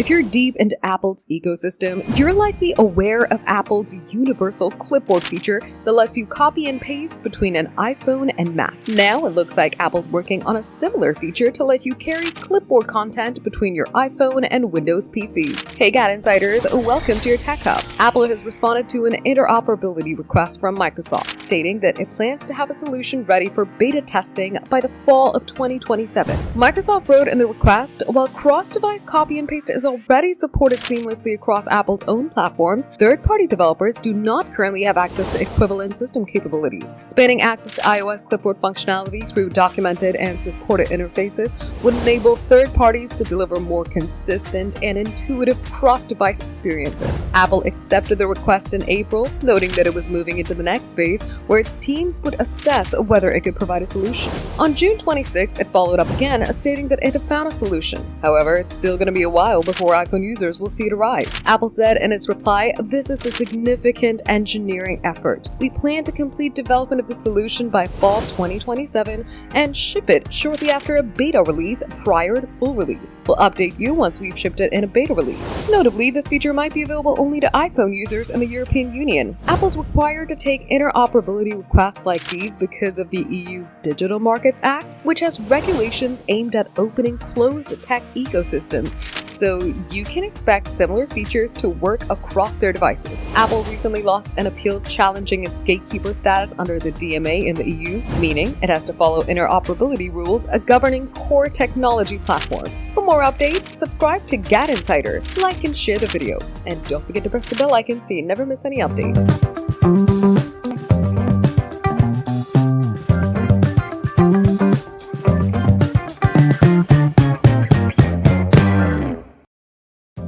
If you're deep into Apple's ecosystem, you're likely aware of Apple's Universal Clipboard feature that lets you copy and paste between an iPhone and Mac. Now it looks like Apple's working on a similar feature to let you carry clipboard content between your iPhone and Windows PCs. Hey GadInsiders, welcome to your Tech Hub. Apple has responded to an interoperability request from Microsoft, stating that it plans to have a solution ready for beta testing by the fall of 2027. Microsoft wrote in the request, while cross-device copy and paste is already supported seamlessly across Apple's own platforms, third-party developers do not currently have access to equivalent system capabilities. Spanning access to iOS clipboard functionality through documented and supported interfaces would enable third parties to deliver more consistent and intuitive cross-device experiences. Apple accepted the request in April, noting that it was moving into the next phase where its teams would assess whether it could provide a solution. On June 26th, it followed up again, stating that it had found a solution. However, it's still going to be a while before iPhone users will see it arrive. Apple said in its reply, "This is a significant engineering effort. We plan to complete development of the solution by fall 2027 and ship it shortly after a beta release prior to full release. We'll update you once we've shipped it in a beta release." Notably, this feature might be available only to iPhone users in the European Union. Apple's required to take interoperability requests like these because of the EU's Digital Markets Act, which has regulations aimed at opening closed tech ecosystems, so you can expect similar features to work across their devices. Apple recently lost an appeal challenging its gatekeeper status under the DMA in the EU, meaning it has to follow interoperability rules governing core technology platforms. For more updates, subscribe to GadInsider, like and share the video, and don't forget to press the bell icon so you never miss any update.